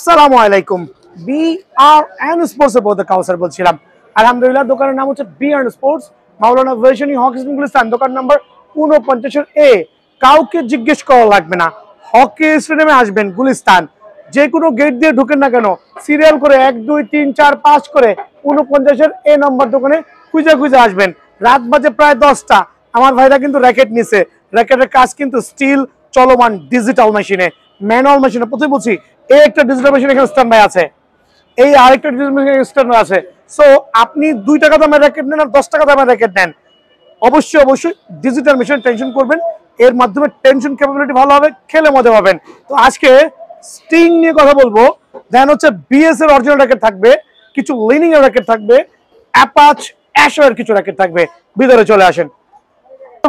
আসসালামু আলাইকুম। BRN sports এর পথে কাউসার বলছিলাম। আলহামদুলিল্লাহ, দোকানের নাম হচ্ছে BRN স্পোর্টস, মাওলানা ভার্সনি হকি গুলিস্তান, দোকান নাম্বার 49A। কাউকে জিজ্ঞেস করা লাগবে না, হকি স্টেডিয়ামে আসবেন গুলিস্তান, যে কোনো গেট দিয়ে ঢুকেন না কেন, সিরিয়াল করে 1 2 3 4 5 করে 49 নম্বর দোকানে খুঁজে খুঁজে আসবেন। রাত বাজে প্রায় 10টা। আমার ভাইরা কিন্তু র্যাকেট নিছে, র্যাকেটের কাজ কিন্তু স্টিল চলমান ডিজিটাল মেশিনে, ম্যানুয়াল মেশিনে। প্রথমে বলছি, এই একটা ডিজিটাল মেশিন এখানে স্ট্যান্ড বাই আছে, এই আরেকটা ডিজিটাল মেশিন স্ট্যান্ড বাই আছে। সো আপনি 2 টাকা দামের র্যাকেট নেন আর 10 টাকা দামের র্যাকেট নেন, অবশ্যই অবশ্যই ডিজিটাল মেশিন টেনশন করবেন। এর মাধ্যমে টেনশন ক্যাপাবিলিটি ভালো হবে, খেলে মজা পাবেন। তো আজকে স্টিং নিয়ে কথা বলবো। দেন হচ্ছে বিএস এর অরিজিনাল র্যাকেট থাকবে, কিছু লিনিং এর র্যাকেট থাকবে, অ্যাপাচ অ্যাশো এর কিছু র্যাকেট থাকবে। ভিতরে চলে আসেন।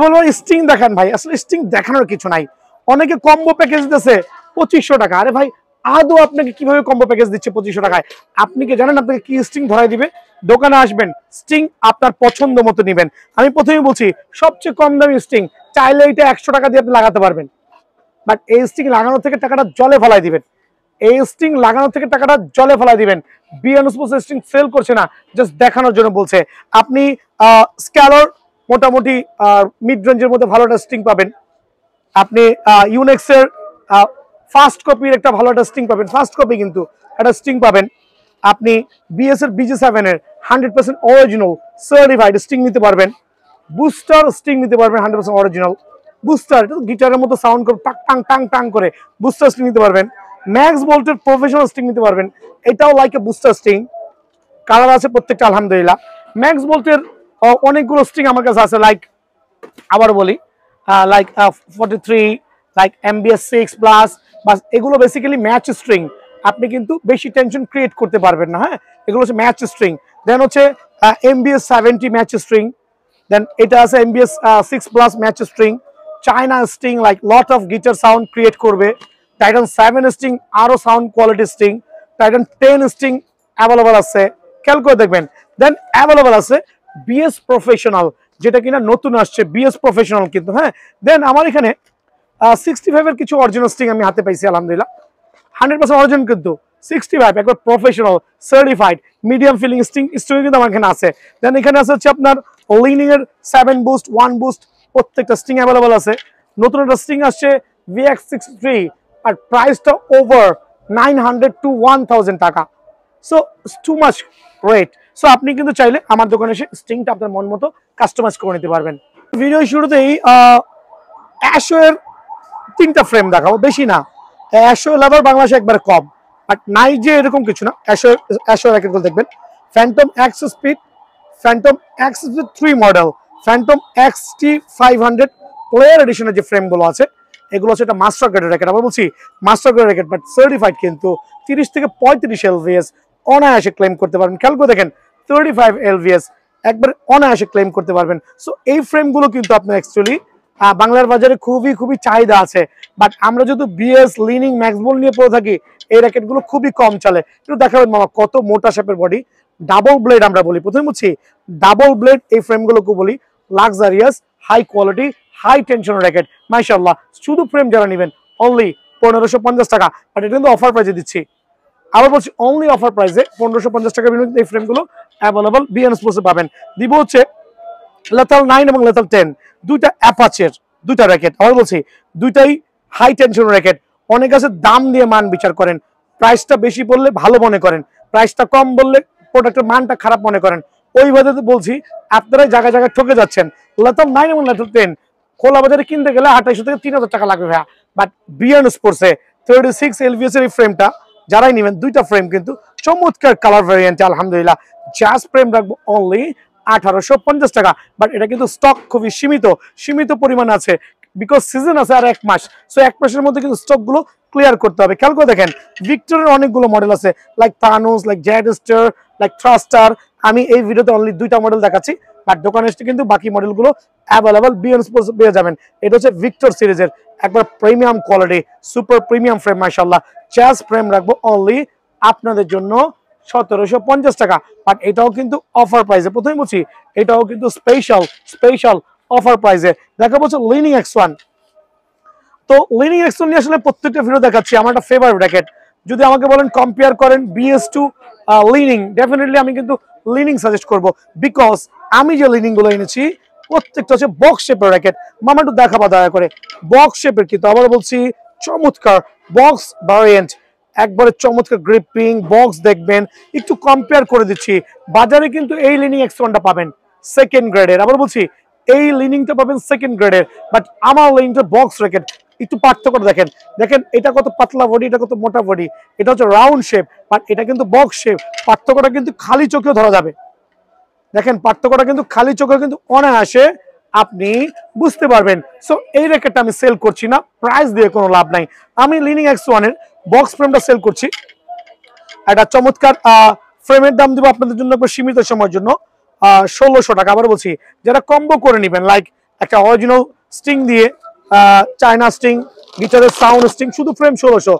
বলবো স্টিং দেখান ভাই, আসলে স্টিং দেখানোর কিছু নাই। অনেকে কম্বো প্যাকেজ দিতেছে 2500 টাকা। আরে ভাই, আদৌ আপনাকে কিভাবে কম্বো প্যাকেজ দিচ্ছে 2500 টাকায়? আপনি কি জানেন আপনাকে কি স্টিং ধরাই দিবে? দোকানে আসবেন, স্টিং আপনার পছন্দ মতো নিবেন। আমি প্রথমেই বলছি, সবচেয়ে কম দামি স্টিং, চাইলে এটা 100 টাকা দিয়ে আপনি লাগাতে পারবেন, বাট এই স্টিং লাগানো থেকে টাকাটা জলে ফেলাই দিবেন। এই স্টিং লাগানো থেকে টাকাটা জলে ফেলাই দিবেন। বিএন স্পোর্টস স্টিং সেল করছে না, জাস্ট দেখানোর জন্য বলছে। আপনি স্ক্যালর মোটামুটি মিড রেঞ্জের মধ্যে ভালো একটা স্টিং পাবেন। আপনি ইউনেক্স এর ফার্স্ট কপির একটা ভালো একটা স্টিং পাবেন, ফার্স্ট কপি কিন্তু একটা স্টিং পাবেন। আপনি বিএস এর BG7 এর 100% অরিজিনাল সার্টিফাইড স্টিং নিতে পারবেন। বুস্টার স্টিং নিতে পারবেন 100% অরিজিনাল বুস্টার, এটা তো গিটারের মতো সাউন্ড করে টাক টাং টাং টাং করে, বুস্টার স্টিং নিতে পারবেন। ম্যাক্স ভোল্টের প্রফেশনাল স্টিং নিতে পারবেন, এটাও like a booster string. Colour আছে প্রত্যেকটা আলহামদুলিল্লাহ। ম্যাক্স ভোল্টের অনেকগুলো স্টিং আমার কাছে আছে, লাইক আবার বলি, লাইক 43, লাইক MBS6 প্লাস। বাস এগুলো বেসিক্যালি ম্যাচ স্ট্রিং, আপনি কিন্তু বেশি টেনশন ক্রিয়েট করতে পারবেন না। হ্যাঁ, এগুলো হচ্ছে ম্যাচ স্ট্রিং। দেন হচ্ছে MBS70 ম্যাচ স্ট্রিং। দেন এটা আছে MBS6 plus match string, China string, like lot of guitar sound create করবে। টাইটান 7 স্ট্রিং, আরো sound quality string. Titan 10 string available আছে, খেয়াল করে দেখবেন। দেন অ্যাভেলেবল আছে বিএস প্রফেশনাল, যেটা কিনা নতুন আসছে, বিএস প্রফেশনাল কিন্তু। হ্যাঁ, দেন আমার এখানে 65 এর কিছু অরিজিনাল স্ট্রিং আমি হাতে পাইছি আলহামদুলিল্লাহ, 100% অরিজিনাল কিন্তু 65 একবার professional certified medium filling string কিন্তু আমার এখানে আছে। দেন এখানে আছে হচ্ছে আপনার লিনিং এর 7 বুস্ট, 1 বুস্ট, প্রত্যেকটা স্ট্রিং অ্যাভেলেবল আছে। নতুন একটা স্ট্রিং আসছে VX63, আর প্রাইসটা ওভার 900 to 1000 টাকা। So too much rate. So আপনি কিন্তু চাইলে আমার দোকানে এসে স্ট্রিংটা আপনার মন মতো কাস্টমাইজ করে নিতে পারবেন। ভিডিও শুরুতেই অ্যাশো এর 3টা ফ্রেম দেখাবো, বেশি না। অ্যাশো লাভার বাংলাদেশে একবার কম, বাট নাই যে এরকম কিছু না। অ্যাশো র্যাকেটগুলো দেখবেন, Phantom X speed, Phantom X speed 3 model, Phantom XT500 player এডিশনের যে ফ্রেমগুলো আছে, এগুলো হচ্ছে একটা মাস্টার গ্রেডের র্যাকেট। আবার বলছি master grade racket, but certified কিন্তু 30 থেকে 35 LVS অনায়াসে ক্লেম করতে পারবেন। খেয়াল করে দেখেন, 35 LVS একবার অনায়াসে ক্লেম করতে পারবেন। সো এই ফ্রেমগুলো কিন্তু আপনার অ্যাকচুয়ালি বাংলার বাজারে খুবই খুবই চাহিদা আছে, বাট আমরা যদি বিএস লিনিং ম্যাক্সবল নিয়ে পড়ে থাকি, এই র্যাকেটগুলো খুবই কম চলে। একটু দেখাবেন মামা, কত মোটা শেপের বডি, ডাবল ব্লেড আমরা বলি। প্রথমে বলছি ডাবল ব্লেড এই ফ্রেমগুলোকে বলি luxurious, high quality, high tension racket. মাশাআল্লাহ, শুধু ফ্রেম যারা নেবেন অনলি 1550 টাকা, বাট এটা কিন্তু অফার প্রাইসে দিচ্ছি। আবার বলছি অনলি অফার প্রাইসে 1550 টাকার বিনিময়ে এই ফ্রেমগুলো অ্যাভেলেবল বিএন স্পোর্টসে পাবেন। দিব হচ্ছে লেথাল 9 এবং লেথাল 10, দুইটা অ্যাপাচের দুইটা র্যাকেট। আবার বলছি দুইটাই হাই টেনশন র্যাকেট। অনেক আছে দাম দিয়ে মান বিচার করেন, প্রাইসটা বেশি বললে ভালো মনে করেন, প্রাইসটা কম বললে প্রোডাক্টের মানটা খারাপ মনে করেন। ওইভাবে বলছি, আপনারা জায়গায় জায়গায় ঠকে যাচ্ছেন। লেথাল 9 এবং লেথাল 10 খোলা বাজারে কিনতে গেলে 2800 থেকে 3000 টাকা লাগবে ভাইয়া, বাট বিএন স্পোর্টসে 36 LVS এর এই ফ্রেমটা যারাই নেবেন, দুইটা ফ্রেম কিন্তু চমৎকার কালার ভ্যারিয়েন্টে আলহামদুলিল্লাহ। জাস্ট ফ্রেম রাখবো অনলি 1850 টাকা, বাট এটা কিন্তু স্টক খুবই সীমিত পরিমাণ আছে, বিকজ সিজন আছে আর 1 মাস। সো 1 মাসের মধ্যে কিন্তু স্টকগুলো ক্লিয়ার করতে হবে। খেয়াল করে দেখেন, ভিক্টরের অনেকগুলো মডেল আছে, লাইক থানোস, লাইক জ্যাডস্টার, লাইক থ্রাস্টার। আমি এই ভিডিওতে অনলি 2টা মডেল দেখাচ্ছি, বাট দোকানে এসে কিন্তু বাকি মডেলগুলো অ্যাভেলেবল বিএন স্পোর্টস পেয়ে যাবেন। এটা হচ্ছে ভিক্টর সিরিজের একবার premium quality, super premium frame. মাশাআল্লাহ, জাস্ট ফ্রেম রাখবো অনলি আপনাদের জন্য 1750 টাকা, বাট এটাও কিন্তু অফার প্রাইসে। প্রথমে বলছি এটাও কিন্তু স্পেশাল অফার প্রাইসে। দেখা বলছে লিনিং X1। তো লিনিং X1 নিয়ে আসলে প্রত্যেকটা ভিডিও দেখাচ্ছি, আমার একটা ফেভারিট র্যাকেট। যদি আমাকে বলেন কম্পেয়ার করেন বিএস টু লিনিং, ডেফিনেটলি আমি কিন্তু লিনিং সাজেস্ট করব, বিকজ আমি যে লিনিং গুলো এনেছি প্রত্যেকটা হচ্ছে বক্স শেপের র্যাকেট। মামা একটু দেখাবা দয়া করে, বক্স শেপের, কিন্তু আবার বলছি চমৎকার বক্স ভ্যারিয়েন্ট, একবারে চমৎকার গ্রিপিং বক্স দেখবেন। একটু কম্পেয়ার করে দিচ্ছি, বাজারে কিন্তু এই লিনিং X1টা পাবেন সেকেন্ড গ্রেডের, আবার বলছি এই লিনিংটা পাবেন সেকেন্ড গ্রেডের, বাট আমার লিনিংটা বক্স র্যাকেট। একটু পার্থক্য দেখেন, দেখেন এটা কত পাতলা বডি, এটা কত মোটা বডি, এটা হচ্ছে রাউন্ড শেপ, বাট এটা কিন্তু বক্স শেপ। পার্থক্যটা কিন্তু খালি চোখেও ধরা যাবে, দেখেন পার্থক্যটা কিন্তু খালি চোখে কিন্তু অনায়াসে আপনি বুঝতে পারবেন। সো এই র্যাকেটটা আমি সেল করছি না, প্রাইস দিয়ে কোনো লাভ নাই। আমি লিনিং X1 এর বক্স ফ্রেমটা সেল করছি, একটা চমৎকার ফ্রেমের দাম দিব আপনাদের জন্য সীমিত সময়ের জন্য 1600 টাকা। আবার বলছি যারা কম্বো করে নেবেন, লাইক একটা অরিজিনাল স্টিং দিয়ে চায়না স্টিং, গিটারের সাউন্ড স্টিং, শুধু ফ্রেম 1600,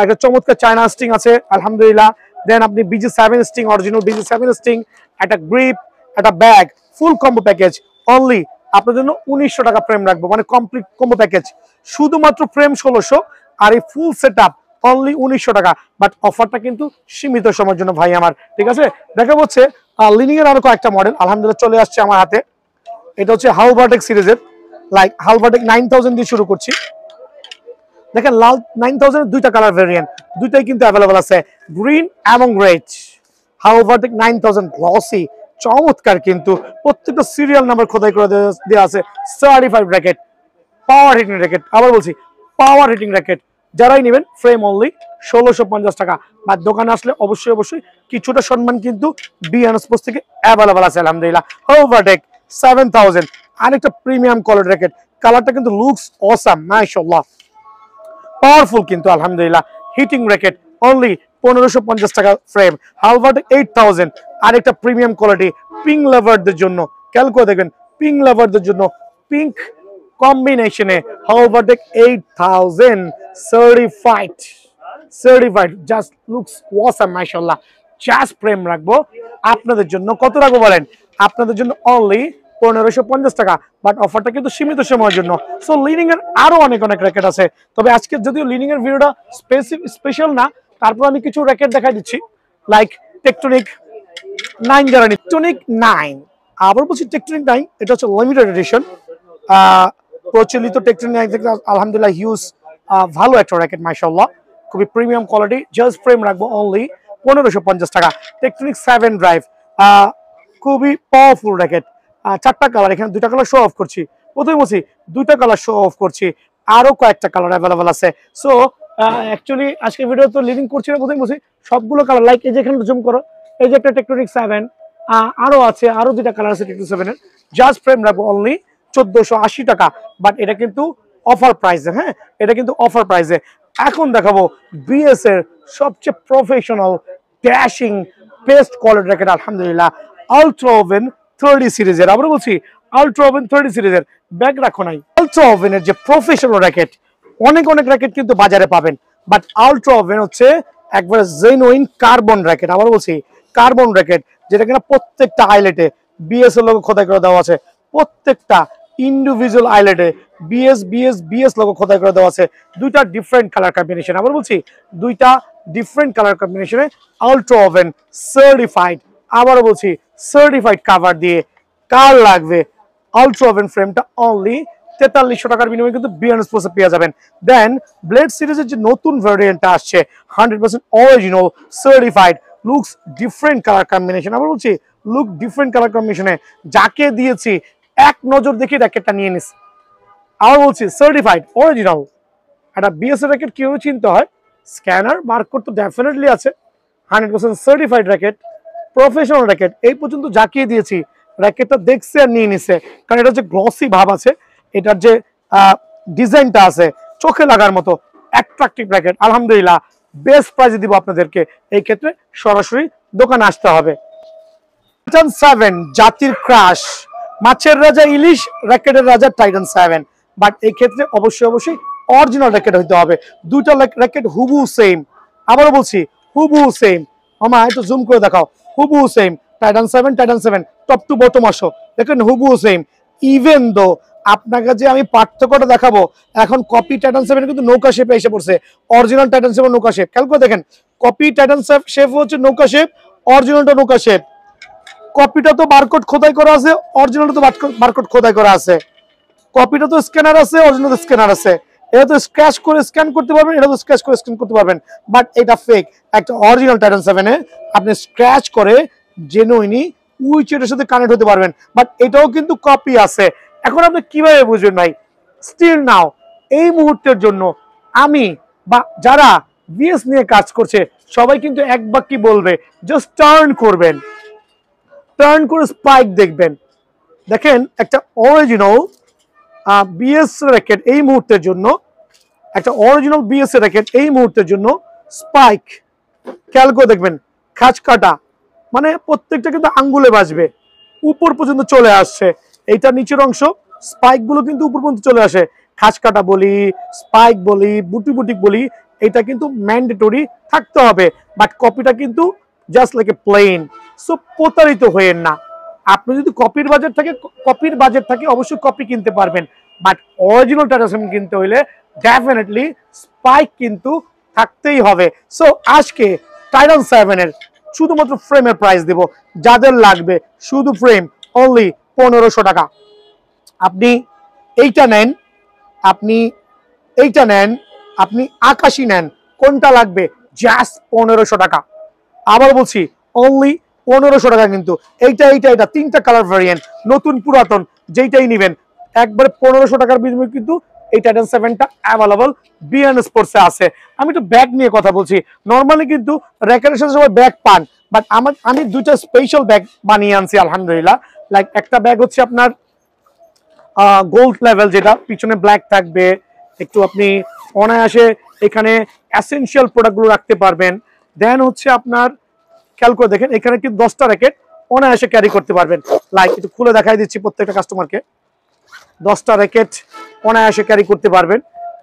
একটা চমৎকার চায়না স্টিং আছে আলহামদুলিল্লাহ। দেন আপনি BG7 string, original BG7 string, একটা গ্রিপ, একটা bag, full combo package only আপনার জন্য 1900 টাকা ফ্রেম রাখবো, মানে কমপ্লিট কম্বো প্যাকেজ, শুধুমাত্র ফ্রেম 1600 আর এই ফুল সেট আপ অনলি 1900 টাকা। বাট অফারটা কিন্তু সীমিত সময়ের জন্য ভাই আমার, ঠিক আছে। দেখা হচ্ছে লিনিং এর আরো কয়েকটা মডেল আলহামদুলিল্লাহ চলে আসছে আমার হাতে। এটা হচ্ছে হালভার্টেক সিরিজের, লাইক হালভার্টেক 9000 দিয়ে শুরু করছি। দেখেন লাল 9000 এর দুইটা কালার ভেরিয়েন্ট, দুইটাই কিন্তু অ্যাভেলেবল আছে, গ্রিন এবং রেড। হালভার্টেক 9000 গ্লসি, চমৎকার, কিন্তু প্রত্যেকটা সিরিয়াল নাম্বার খোদাই করে দেওয়া আছে। সার্টিফাইড র্যাকেট, পাওয়ার হিটিং র্যাকেট, আবার বলছি পাওয়ার হিটিং র্যাকেট। যারাই নেবেন ফ্রেম অনলি 1650 টাকা। বা দোকানে আসলে অবশ্যই অবশ্যই কিছুটা সম্মান কিন্তু বিএন স্পোর্টস থেকে অ্যাভেলেবল আছে আলহামদুলিল্লাহ। হালভার্টেক 7000, আরেকটা প্রিমিয়াম কোয়ালিটি র্যাকেট, কালারটা কিন্তু লুকস অসাম মাশাআল্লাহ, পাওয়ারফুল কিন্তু আলহামদুলিল্লাহ। হিটিং র্যাকেট অনলি 1550 টাকা ফ্রেম। হালভার্টেক 8000, আরেকটা প্রিমিয়াম কোয়ালিটি পিঙ্ক লাভারদের জন্য, খেয়াল করে দেখবেন পিঙ্ক লাভারদের জন্য পিঙ্ক কম্বিনেশনে হালভার্টেক 8000 সার্টিফাইড, জাস্ট লুকস অসাম মাশাআল্লাহ। জাস্ট ফ্রেম রাখবো আপনাদের জন্য, কত রাখবো বলেন, আপনাদের জন্য অনলি 1550 টাকা, বাট অফারটা কিন্তু সীমিত সময়ের জন্য। সো লিনিং এর আরো অনেক অনেক র্যাকেট আছে, তবে আজকে যদিও লিনিং এর ভিডিওটা স্পেশাল না, তারপর আমি কিছু র্যাকেট দেখাই দিচ্ছি, লাইক টেকটনিক 9, যারা টেকটনিক 9, আবার বলছি টেকটনিক 9, এটা হচ্ছে লিমিটেড এডিশন, প্রচলিত টেকটনিক 9 থেকে আলহামদুলিল্লাহ হিউজ ভালো একটা র্যাকেট মাশাআল্লাহ, খুবই প্রিমিয়াম কোয়ালিটি। জাস্ট ফ্রেম রাখবো অনলি 1550 টাকা। টেকটনিক 7 ড্রাইভ, খুবই পাওয়ারফুল র্যাকেট, 4টা কালার, এখানে 2টা কালার শো অফ করছি, প্রথমে বলছি 2টা কালার শো অফ করছি, আরো কয়েকটা কালার অ্যাভেলেবল আছে। সো অ্যাকচুয়ালি আজকে ভিডিও তো লিডিং করছি না, প্রথমে বলছি সবগুলো কালার, লাইক এই যে এখানে জুম করো, এই যে একটা টেকটনিক 7, আরো আছে, আরো 2টা কালার আছে টেকটনিক 7 এর। জাস্ট ফ্রেম রাখবো অনলি 1480 টাকা, বাট এটা কিন্তু অফার প্রাইসে, হ্যাঁ এটা কিন্তু অফার প্রাইসে। এখন দেখাবো বিএস এর সবচেয়ে professional dashing best quality racket আলহামদুলিল্লাহ, আলট্রা ওভেন 30 সিরিজের। আবার বলছি আলট্রা ওভেন 30 সিরিজের, ব্যাগ রাখো নাই। আলট্রা ওভেনের যে প্রফেশনাল র্যাকেট, অনেক অনেক র্যাকেট কিন্তু বাজারে পাবেন, বাট আলট্রা ওভেন হচ্ছে একবারে জেনুইন কার্বন র্যাকেট। আবার বলছি কার্বন র্যাকেট, যেটা কিনা প্রত্যেকটা আইলেটে বিএস এর লোগো খোদাই করে দেওয়া আছে, প্রত্যেকটা ইন্ডিভিজুয়াল আইলেটে বিএস বিএস বিএস লোগো খোদাই করে দেওয়া আছে, 2টা ডিফারেন্ট কালার কম্বিনেশন। আবার বলছি 2টা ডিফারেন্ট কালার কম্বিনেশনে আলট্রা ওভেন সার্টিফাইড। আবারও বলছি সার্টিফাইড কাভার দিয়ে, কার লাগবে আলট্রা ওভেন ফ্রেমটা অনলি 4300 টাকার বিনিময়ে কিন্তু বিএন স্পোর্টসে পেয়ে যাবেন। দেন ব্লেড সিরিজের যে নতুন ভ্যারিয়েন্টটা আসছে 100% original certified, looks different colour combination. আবার বলছি লুক ডিফারেন্ট কালার কম্বিনেশনে, যাকে দিয়েছি এক নজর দেখে র্যাকেটটা নিয়ে নিস। আবার বলছি সার্টিফাইড অরিজিনাল, একটা বিএস র্যাকেট কিভাবে চিনতে হয়, স্ক্যানার বারকোড তো ডেফিনেটলি আছে, 100% সার্টিফাইড র্যাকেট, প্রফেশনাল র্যাকেট। এই পর্যন্ত জাকিয়ে দিয়েছি, র্যাকেটটা দেখছে আর নিয়ে নিছে, কারণ এটা যে গ্লসি ভাব আছে, এটার যে ডিজাইনটা আছে চোখে লাগার মতো অ্যাট্রাকটিভ র্যাকেট আলহামদুলিল্লাহ। বেস্ট প্রাইসে দিব আপনাদেরকে, এই ক্ষেত্রে সরাসরি দোকানে আসতে হবে। টাইটান 7 জাতির ক্রাশ, মাছের রাজা ইলিশ, র্যাকেটের রাজা টাইটান 7, বাট এই ক্ষেত্রে অবশ্যই অবশ্যই অরিজিনাল র্যাকেট হইতে হবে, 2টা র্যাকেট হুবু সেম। আবারও বলছি হুবু সেম, মামা একটু জুম করে দেখাও, হুবু same, Titan 7 top to bottom আসো, দেখেন হুবু সেম। ইভেন দো আপনাকে যে আমি পার্থক্যটা দেখাবো, এখন কপি টাইটান 7 কিন্তু নৌকা শেপে এসে পড়ছে, অরিজিনাল টাইটান 7 নৌকা শেপ। খেয়াল করে দেখেন, কপি টাইটান শেপ হচ্ছে নৌকা শেপ, অরিজিনালটা নৌকা শেপ। কপিটা তো বারকোড খোদাই করা আছে, অরিজিনালটা তো বারকোড খোদাই করা আছে। কপিটা তো স্ক্যানার আছে, অরিজিনাল তো স্ক্যানার আছে। এটা তো স্ক্র্যাচ করে স্ক্যান করতে পারবেন, এটা তো স্ক্র্যাচ করে স্ক্যান করতে পারবেন, বাট এটা ফেক। একটা অরিজিনাল টাইটান 7 এ আপনি স্ক্র্যাচ করে জেনুইনি উইচেটের সাথে কানেক্ট হতে পারবেন, বাট এটাও কিন্তু কপি আছে। এখন আপনি কিভাবে বুঝবেন ভাই? স্টিল নাও এই মুহূর্তের জন্য আমি বা যারা বিএস নিয়ে কাজ করছে সবাই কিন্তু এক বাক্যই বলবে, জাস্ট টার্ন করবেন, টার্ন করে স্পাইক দেখবেন। দেখেন একটা অরিজিনাল বিএস র্যাকেট এই মুহূর্তের জন্য, একটা অরিজিনাল বিএস র্যাকেট এই মুহূর্তের জন্য স্পাইক খেয়াল করে দেখবেন, খাঁজ কাটা, মানে প্রত্যেকটা কিন্তু আঙ্গুলে বাজবে, উপর পর্যন্ত চলে আসছে। এইটা নিচের অংশ, স্পাইক গুলো কিন্তু উপর পর্যন্ত চলে আসে। খাঁজ কাটা বলি, স্পাইক বলি, বুটি বুটি বলি, এটা কিন্তু ম্যান্ডেটরি থাকতে হবে, বাট কপিটা কিন্তু just like a plain. So প্রতারিত হয়েন না। আপনি যদি কপির বাজেট থাকে অবশ্যই কপি কিনতে পারবেন, বাট অরিজিনাল টাটা সেভেন কিনতে হইলে ডেফিনেটলি স্পাইক কিন্তু থাকতেই হবে। সো আজকে টাইটান 7 এর শুধুমাত্র ফ্রেমের প্রাইস দেব, যাদের লাগবে শুধু ফ্রেম অনলি 1500 টাকা। আপনি এইটা নেন, আপনি এইটা নেন, আপনি আকাশি নেন, কোনটা লাগবে? জাস্ট 1500 টাকা। আবার বলছি অনলি 1500 টাকা। কিন্তু এইটা এইটা এটা তিনটা কালার ভ্যারিয়েন্ট, নতুন পুরাতন যেইটাই নেবেন একবারে 1500 টাকার বিনিময়ে কিন্তু এই টাইটান 7টা অ্যাভেলেবল বিএন স্পোর্টসে আছে। আমি একটু ব্যাগ নিয়ে কথা বলছি। নর্মালি কিন্তু র্যাকেটের সাথে সবাই ব্যাগ পান, বাট আমি দুইটা স্পেশাল ব্যাগ বানিয়ে আনছি আলহামদুলিল্লাহ। লাইক একটা ব্যাগ হচ্ছে আপনার গোল্ড লেভেল, যেটা পিছনে ব্ল্যাক থাকবে, একটু আপনি অনায়াসে এখানে এসেনশিয়াল প্রোডাক্টগুলো রাখতে পারবেন। দেন হচ্ছে আপনার খেয়াল করে দেখেন, এখানে কিন্তু 10টা র্যাকেট অনায়াসে ক্যারি করতে পারবেন। লাইক একটু খুলে দেখাই দিচ্ছি প্রত্যেকটা কাস্টমারকে, 10টা র্যাকেট অনায়াসে ক্যারি করতে পারবেন।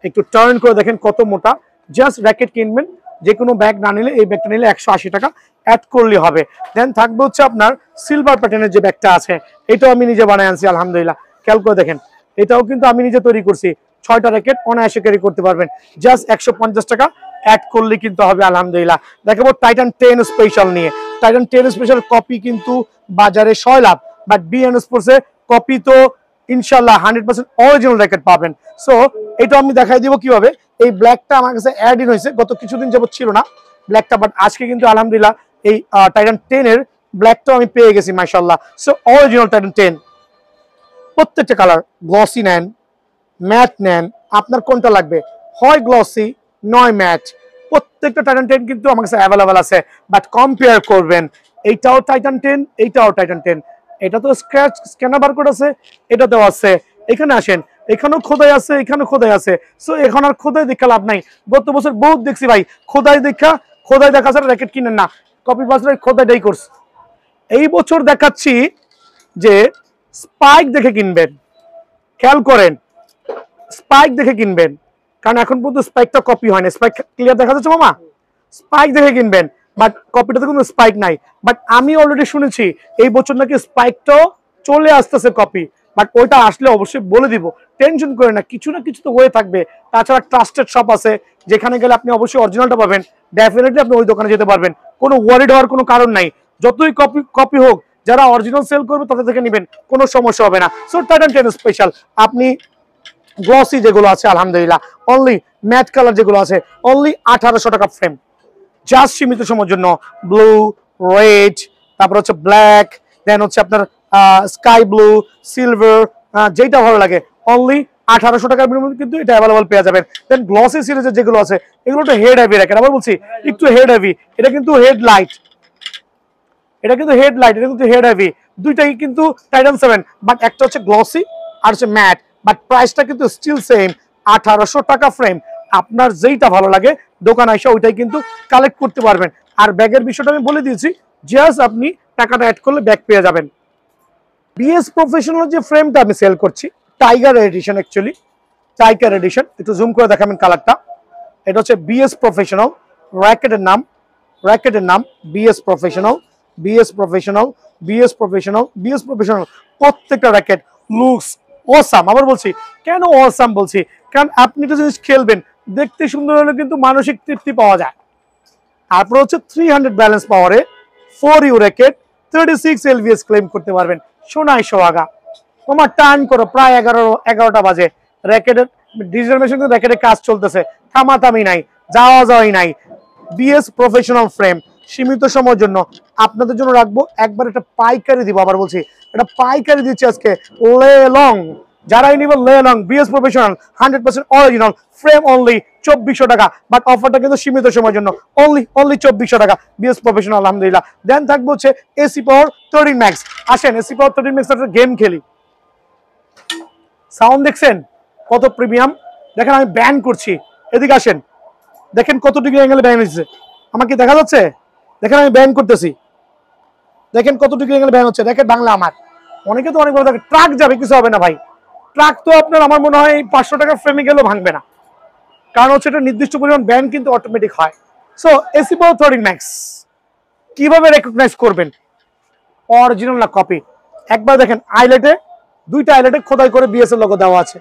একটু টার্ন করে দেখেন কত মোটা। জাস্ট র্যাকেট কিনবেন, যে কোনো ব্যাগ না নিলে এই ব্যাগটা নিলে 180 টাকা অ্যাড করলে হবে। দেন থাকবে হচ্ছে আপনার সিলভার প্যাটার্নের যে ব্যাগটা আছে, এটাও আমি নিজে বানাই আনছি আলহামদুলিল্লাহ। খেয়াল করে দেখেন, এটাও কিন্তু আমি নিজে তৈরি করছি। 6টা র্যাকেট অনায়াসে ক্যারি করতে পারবেন, জাস্ট 150 টাকা অ্যাড করলে কিন্তু হবে আলহামদুলিল্লাহ। দেখাবো টাইটান 10 স্পেশাল নিয়ে। টাইটান 10 স্পেশাল কপি কিন্তু বাজারে 6 লাখ, বাট বিএন স্পোর্টসে কপি তো ইনশাল্লাহ 100% অরিজিনাল র্যাকেট পাবেন। সো এটা আমি দেখাই দিব কিভাবে। এই ব্ল্যাকটা আমার কাছে অ্যাড ইন হয়েছে, গত কিছুদিন যাবত ছিল না ব্ল্যাকটা, বাট আজকে কিন্তু আলহামদুলিল্লাহ এই টাইটান 10 এর ব্ল্যাকটাও আমি পেয়ে গেছি মাশাআল্লাহ। সো অরিজিনাল টাইটান 10 প্রত্যেকটা কালার, গ্লসি নেন, ম্যাট নেন, আপনার কোনটা লাগবে, হয় গ্লসি নয় ম্যাট, প্রত্যেকটা টাইটান 10 কিন্তু আমার কাছে অ্যাভেলেবল আছে। বাট কম্পেয়ার করবেন, এইটাও টাইটান 10, এইটাও টাইটান 10, এটা তো স্ক্যানার বারকোড আছে, এটাতেও আছে। এখানে আসেন, এখানেও খোদাই আছে, এখানেও খোদাই আছে। সো এখন আর খোদাই দেখা লাভ নাই। গত বছর বহুত দেখছি ভাই, খোদাই দেখা ছাড়া র্যাকেট কিনেন না, কপি বাজারে খোদাইটাই করছে। এই বছর দেখাচ্ছি যে স্পাইক দেখে কিনবেন। খেয়াল করেন, স্পাইক দেখে কিনবেন, কারণ এখন পর্যন্ত স্পাইকটা কপি হয় না। স্পাইক ক্লিয়ার দেখা যাচ্ছে মামা? স্পাইক দেখে কিনবেন, বাট কপিটাতে কোনো স্পাইক নাই। বাট আমি অলরেডি শুনেছি এই বছর নাকি স্পাইকটাও চলে আসতেছে কপি, বাট ওইটা আসলে অবশ্যই বলে দিব। টেনশন করে না, কিছু না কিছু তো হয়ে থাকবে। তাছাড়া ট্রাস্টেড শপ আছে, যেখানে গেলে আপনি অবশ্যই অরিজিনালটা পাবেন। ডেফিনেটলি আপনি ওই দোকানে যেতে পারবেন, কোনো ওয়ারিড হওয়ার কোনো কারণ নাই। যতই কপি হোক, যারা অরিজিনাল সেল করবে তাদের থেকে নেবেন, কোনো সমস্যা হবে না। সো টাইটান 10 স্পেশাল আপনি গ্লসি যেগুলো আছে আলহামদুলিল্লাহ অনলি, ম্যাট কালার যেগুলো আছে অনলি 1800 টাকা ফ্রেম, জাস্ট সীমিত সময়ের জন্য। ব্লু, রেড, তারপর হচ্ছে ব্ল্যাক, দেন হচ্ছে আপনার স্কাই ব্লু, সিলভার, যেটা ভালো লাগে অনলি 1800 টাকার বিনিময়ে কিন্তু এটা অ্যাভেলেবল পেয়ে যাবেন। দেন গ্লসি সিরিজের যেগুলো আছে এগুলো তো হেড হেভি রাখেন। আবার বলছি একটু হেড হেভি, এটা কিন্তু হেডলাইট, এটা কিন্তু হেডলাইট, এটা কিন্তু হেড হেভি, দুইটাই কিন্তু টাইটান 7, বাট একটা হচ্ছে গ্লসি আর হচ্ছে ম্যাট, বাট প্রাইসটা কিন্তু স্টিল সেম 1800 টাকা ফ্রেম। আপনার যেইটা ভালো লাগে দোকান আইসা ওইটাই কিন্তু কালেক্ট করতে পারবেন। আর ব্যাগের বিষয়টা আমি বলে দিয়েছি, জাস্ট আপনি টাকাটা অ্যাড করলে ব্যাগ পেয়ে যাবেন। বিএস প্রফেশনাল যে ফ্রেমটা আমি সেল করছি, tiger edition, actually tiger edition, একটু জুম করে দেখাবেন কালারটা। এটা হচ্ছে বিএস প্রফেশনাল, র্যাকেটের নাম BS professional, BS professional, BS professional, BS professional. প্রত্যেকটা র্যাকেট লুকস অসাম। আবার বলছি কেন অসাম বলছি, কারণ আপনি একটা জিনিস খেলবেন, দেখতে সুন্দর হলে কিন্তু মানসিক তৃপ্তি পাওয়া যায়। তারপর হচ্ছে 300 ব্যালেন্স পাওয়ারে 4U র্যাকেট 36 LVS ক্লেম করতে পারবেন সোনায় সোহাগা। তোমার টার্ন করো, প্রায় 11টা বাজে, র্যাকেটের ডিজিটাল মেশিন র্যাকেটের কাজ চলতেছে, থামাথামি নাই, যাওয়াই নাই। বিএস প্রফেশনাল ফ্রেম সীমিত সময়ের জন্য আপনাদের জন্য রাখবো, একবার একটা পাইকারি দিব। আবার বলছি এটা পাইকারি দিচ্ছি আজকে, লে লং, যারাই নিবে লে long BS professional 100% original frame only 2400 টাকা। বাট অফারটা কিন্তু সীমিত সময়ের জন্য, অনলি 2400 টাকা বিএস প্রফেশনাল। আলহামদুলিল্লাহ। দেন থাকবো হচ্ছে এসি পাওয়ার 13 ম্যাক্স। আসেন এসি পাওয়ার 13 ম্যাক্স একটা গেম খেলি। সাউন্ড দেখছেন কত প্রিমিয়াম, দেখেন আমি ব্যান করছি, এদিকে আসেন, দেখেন কত ডিগ্রি অ্যাঙ্গেলে ব্যান হচ্ছে, আমাকে দেখা যাচ্ছে, দেখেন আমি ব্যান করতেছি, দেখেন কত ডিগ্রি অ্যাঙ্গেলে ব্যান হচ্ছে, দেখেন বাংলা আমার। অনেকে তো অনেক বড় থাকে, ট্রাক যাবে, কিছু হবে না ভাই, ট্রাক তো আপনার আমার মনে হয় 500 টাকার ফ্রেমে গেলেও ভাঙবে না, কারণ হচ্ছে এটা নির্দিষ্ট পরিমাণ ব্যান কিন্তু অটোমেটিক হয়। সো এসি পাওয়ার 13 ম্যাক্স কিভাবে রেকগনাইজ করবেন, অরিজিনাল না কপি, একবার দেখেন আইলেটে, দুইটা আইলেটে খোদাই করে বিএসএল লোগো দেওয়া আছে,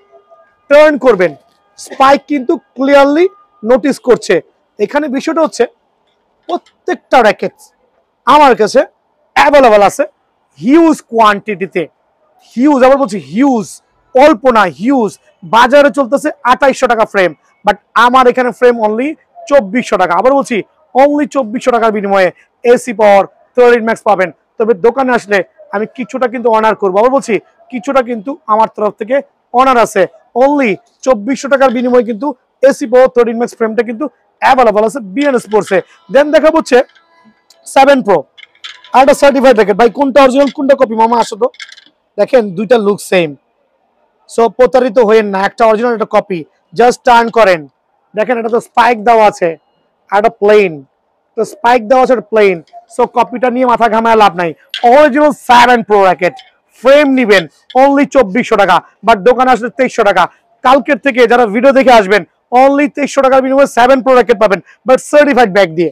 টার্ন করবেন, স্পাইক কিন্তু ক্লিয়ারলি নোটিস করছে। এখানে বিষয়টা হচ্ছে প্রত্যেকটা র্যাকেট আমার কাছে অ্যাভেলেবল আছে হিউজ কোয়ান্টিটিতে, হিউজ, আবার বলছি হিউজ, অল্প না হিউজ। বাজারে চলতেছে 2800 টাকা ফ্রেম, বাট আমার এখানে ফ্রেম অনলি 2400 টাকা। আবার বলছি অনলি 2400 টাকার বিনিময়ে এসি পাওয়ার 13 ম্যাক্স পাবেন। তবে দোকানে আসলে আমি কিছুটা কিন্তু অনার করবো, আবার বলছি কিছুটা কিন্তু আমার তরফ থেকে অনার আছে। অনলি 2400 টাকার বিনিময়ে কিন্তু এসি পাওয়ার 13 ম্যাক্স ফ্রেমটা কিন্তু অ্যাভেলেবল আছে বিএন স্পোর্টসে। দেন দেখা হচ্ছে 7 প্রো আর একটা সার্টিফাইড র্যাকেট। ভাই কোনটা অরিজিনাল কোনটা কপি মামা, আসো তো দেখেন দুইটা লুক সেম। সো প্রতারিত হয়েন না, একটা অরিজিনাল একটা কপি, জাস্ট টার্ন করেন, দেখেন এটা তো স্পাইক দেওয়া আছে আর একটা প্লেন, তো স্পাইক দেওয়া আছে প্লেন। সো কপিটা নিয়ে মাথা ঘামায় লাভ নাই। অরিজিনাল 7 প্রো র্যাকেট ফ্রেম নিবেন অনলি 2400 টাকা, বাট দোকানে আসলে 2300 টাকা। কালকের থেকে যারা ভিডিও দেখে আসবেন অনলি 2300 টাকার বিনিময়ে 7 প্রো র্যাকেট পাবেন, বাট সার্টিফাইড ব্যাগ দিয়ে,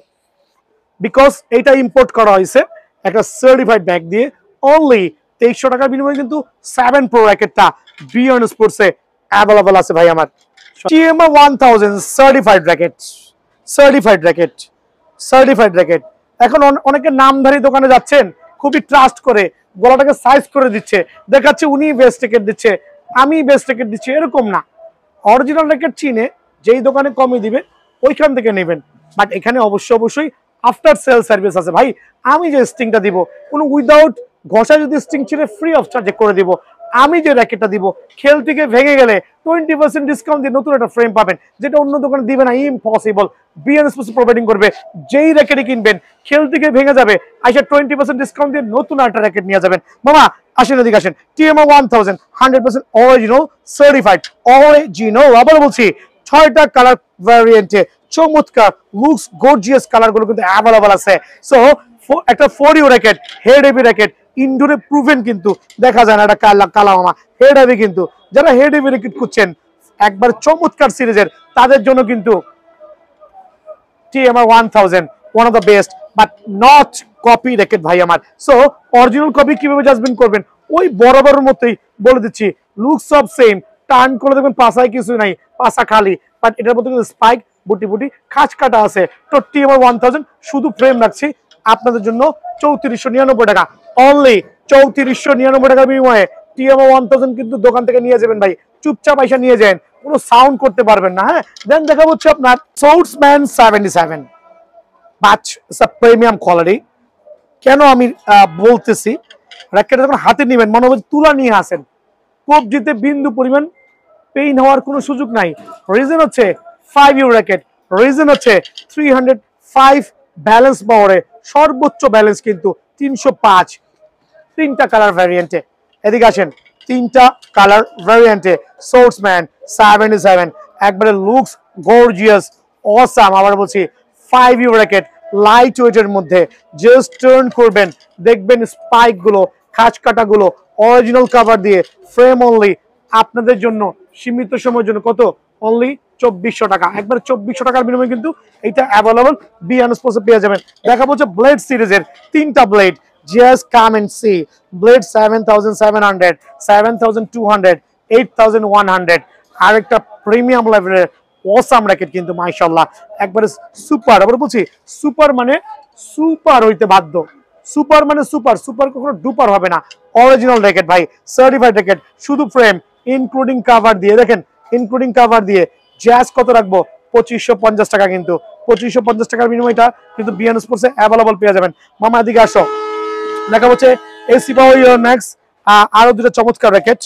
বিকজ এটা ইম্পোর্ট করা হয়েছে একটা সার্টিফাইড ব্যাগ দিয়ে। অনলি 2300 টাকার বিনিময়ে কিন্তু 7 প্রো র্যাকেটটা বিয়ন্ড স্পোর্টসে অ্যাভেলেবল আছে ভাই আমার। TMR 1000 certified racket, certified racket, certified racket. এখন অনেকে নামধারী দোকানে যাচ্ছেন, খুবই ট্রাস্ট করে গলাটাকে সাইজ করে দিচ্ছে, দেখাচ্ছে উনি বেস্ট র্যাকেট দিচ্ছে, আমি বেস্ট র্যাকেট দিচ্ছি, এরকম না। অরিজিনাল র্যাকেট চিনে যেই দোকানে কমে দিবে ওইখান থেকে নেবেন, বাট এখানে অবশ্যই আফটার সেল সার্ভিস আছে ভাই। আমি যে স্টিংটা দিব কোনো উইদাউট ঘষা যদি স্টিং ছিঁড়ে ফ্রি অফ চার্জে করে দিব। আমি যে র্যাকেটটা দিব খেল থেকে ভেঙে গেলে 20% ডিসকাউন্ট দিয়ে নতুন একটা ফ্রেম পাবেন, যেটা অন্য দোকানে দিবে না, ইম্পসিবল। বিএন স্পোর্টস প্রোভাইডিং করবে, যেই র্যাকেটই কিনবেন খেল থেকে ভেঙে যাবে, আইসা 20% ডিসকাউন্ট দিয়ে নতুন একটা র্যাকেট নিয়ে যাবেন। মামা আসেন এদিকে আসেন, টিএমআর 1000 100% অরিজিনাল সার্টিফাইড, অরিজিনাল। আবার বলছি 6টা কালার ভ্যারিয়েন্টে চমৎকার লুকস গর্জিয়াস কালার গুলো কিন্তু অ্যাভেলেবল আছে। সো একটা 4U racket, head heavy racket, ইনডোরে প্রুভেন, কিন্তু দেখা যায় না একটা কালা মামা, হেড হেভি। কিন্তু যারা হেড হেভি র্যাকেট খুঁজছেন একবার চমৎকার সিরিজের, তাদের জন্য কিন্তু TMR 1000 one of the best, but not copy racket ভাই আমার। সো অরিজিনাল কপি কিভাবে জাজমেন্ট করবেন, ওই বরাবরের মতোই বলে দিচ্ছি, লুকস সব সেম, টার্ন করে দেখবেন পাশায় কিছু নাই, পাশা খালি, বাট এটার মধ্যে কিন্তু স্পাইক বুটি বুটি খাঁচ কাটা আছে। তো টিএমআর 1000 শুধু ফ্রেম রাখছি আপনাদের জন্য 3499 টাকা, অনলি 3499 টাকার বিনিময়ে টিএমআর 1000 কিন্তু দোকান থেকে নিয়ে যাবেন ভাই, চুপচাপ পয়সা নিয়ে যান, কোনো সাউন্ড করতে পারবেন না। হ্যাঁ, দেন দেখা হচ্ছে আপনার সোর্সম্যান 77, but it's a premium quality. কেন আমি বলতেছি, র্যাকেট যখন হাতে নেবেন মনে হবে তুলা নিয়ে আসেন, কবজিতে বিন্দু পরিমাণ পেইন হওয়ার কোনো সুযোগ নাই। রিজন হচ্ছে 5U র্যাকেট, রিজন হচ্ছে 305 ব্যালেন্স পাওয়ারে সর্বোচ্চ ব্যালেন্স কিন্তু 305, 3টা কালার ভ্যারিয়েন্টে। এদিকে আসেন, 3টা কালার ভ্যারিয়েন্টে সোর্সম্যান 77, একবারে লুকস গর্জিয়াস অসাম। আবার বলছি 5U র্যাকেট, লাইট ওয়েটের মধ্যে, জাস্ট টার্ন করবেন দেখবেন স্পাইক গুলো, খাঁচ কাটা গুলো অরিজিনাল কভার দিয়ে, ফ্রেম অনলি আপনাদের জন্য সীমিত সময়ের জন্য কত, অনলি 2400 টাকা। একবার 2400 টাকার বিনিময়ে কিন্তু এটা অ্যাভেলেবল বিএন স্পোর্টসে পেয়ে যাবেন। দেখা হচ্ছে ব্লেড সিরিজের 3টা blade, just come and see. Blade 7700, 7200, 8100। আরেকটা প্রিমিয়াম লেভেলের অসাম র্যাকেট কিন্তু মাশাআল্লাহ, একবারে সুপার। আবার বলছি সুপার মানে সুপার হইতে বাধ্য, সুপার মানে সুপার, সুপার কখনো ডুপার হবে না। অরিজিনাল র্যাকেট ভাই, সার্টিফাইড র্যাকেট, শুধু ফ্রেম ইনক্লুডিং কাভার দিয়ে, দেখেন ইনক্লুডিং কাভার দিয়ে জ্যাজ কত রাখবো 2550 টাকা, কিন্তু 2550 টাকার বিনিময়টা কিন্তু বিএন স্পোর্টসে অ্যাভেলেবল পেয়ে যাবেন। মামা এদিকে আসো, দেখা হচ্ছে এসি পাওয়ার ইলেভেন ম্যাক্স, আরো দুটো চমৎকার racket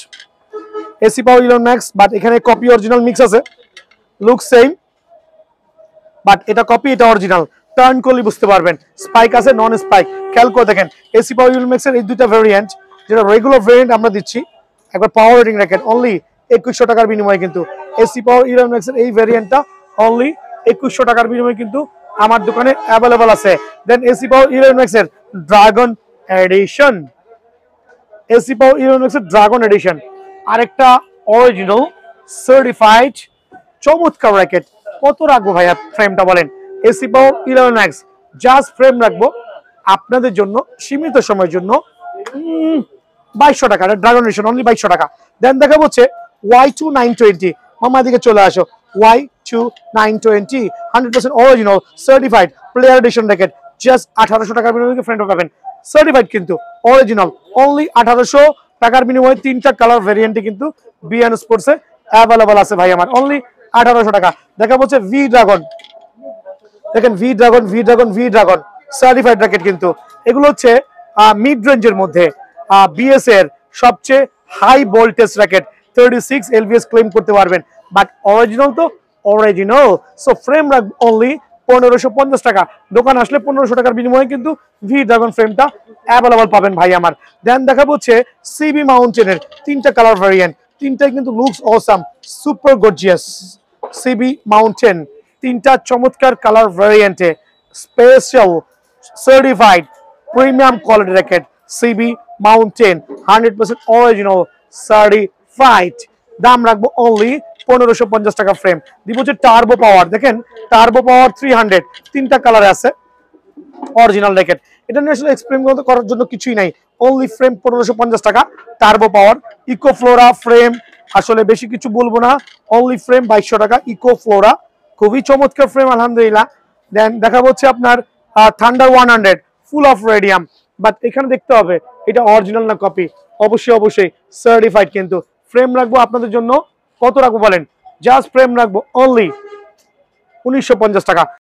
AC power eleven max, but এখানে কপি অরিজিনাল মিক্স আছে, লুক সেম বাট এটা কপি এটা অরিজিনাল। টার্ন করলে বুঝতে পারবেন স্পাইক আছে নন স্পাইক, খেয়াল করে দেখেন। এসি পাওয়ার ইলেভেন ম্যাক্সের এই দুইটা ভেরিয়েন্ট, যেটা রেগুলার ভেরিয়েন্ট আমরা দিচ্ছি একবার পাওয়ার রেটিং র্যাকেট অনলি 2100 টাকার বিনিময়ে, কিন্তু এসি পাওয়ার ইলেভেন ম্যাক্সের এই ভেরিয়েন্টটা অনলি 2100 টাকার বিনিময়ে কিন্তু আমার দোকানে অ্যাভেলেবল আছে। দেন এসি পাওয়ার ইলেভেন ম্যাক্সের ড্রাগন এডিশন, এসি পাওয়ার ইলেভেন ম্যাক্সের ড্রাগন এডিশন, আরেকটা অরিজিনাল সার্টিফাইড চমৎকার র্যাকেট। কত রাখবো ভাইয়া ফ্রেমটা বলেন? এসি পাওয়ার ইলেভেন ম্যাক্স জাস্ট ফ্রেম রাখবো আপনাদের জন্য সীমিত সময়ের জন্য 2200 টাকা, ড্রাগন এডিশন অনলি 2200 টাকা। দেন দেখা হচ্ছে Y2 920, মামা দিকে চলে আসো, Y2 920 100% original certified player addition racket, just 1800 টাকার বিনিময়ে ফ্রেন্ড পাবেন, সার্টিফাইড কিন্তু অরিজিনাল অনলি 1800 টাকার বিনিময়ে তিনটা কালার ভেরিয়েন্টে কিন্তু বিএন স্পোর্টসে অ্যাভেলেবল আছে ভাই আমার, অনলি 1800 টাকা। দেখা হচ্ছে ভি ড্রাগন, দেখেন V dragon V dragon V dragon certified racket, কিন্তু এগুলো হচ্ছে মিড রেঞ্জের মধ্যে বিএস এর সবচেয়ে high voltage racket, 36 LVS claim করতে পারবেন, বাট অরিজিনাল তো অরিজিনাল। সো ফ্রেম রাখবো অনলি 1550 টাকা, দোকান আসলে 1500 টাকার বিনিময়ে কিন্তু ভি ড্রাগন ফ্রেমটা অ্যাভেলেবল পাবেন ভাই আমার। দেন দেখাবো হচ্ছে সিবি মাউন্টেনের তিনটা কালার ভ্যারিয়েন্ট, তিনটাই কিন্তু looks awesome, super gorgeous. CB mountain তিনটা চমৎকার কালার ভ্যারিয়েন্টে special certified premium quality racket, CB mountain 100% original certified, দাম রাখবো অনলি 1550 টাকা ফ্রেম। দিব হচ্ছে টার্বো পাওয়ার, দেখেন টার্বো পাওয়ার 300 তিনটা কালারে আছে অরিজিনাল র্যাকেট, এটা নিয়ে আসলে এক্সপ্লেন করার জন্য কিছুই নাই, অনলি ফ্রেম 1550 টাকা turbo power. Eco flora frame আসলে বেশি কিছু বলবো না, অনলি ফ্রেম 2200 টাকা ইকো ফ্লোরা, খুবই চমৎকার ফ্রেম আলহামদুলিল্লাহ। দেন দেখা হচ্ছে আপনার thunder 100 full of radium, but এখানে দেখতে হবে এটা অরিজিনাল না কপি, অবশ্যই অবশ্যই সার্টিফাইড, কিন্তু ফ্রেম রাখবো আপনাদের জন্য কত রাখবো বলেন? জাস্ট ফ্রেম রাখবো অনলি 1950 টাকা।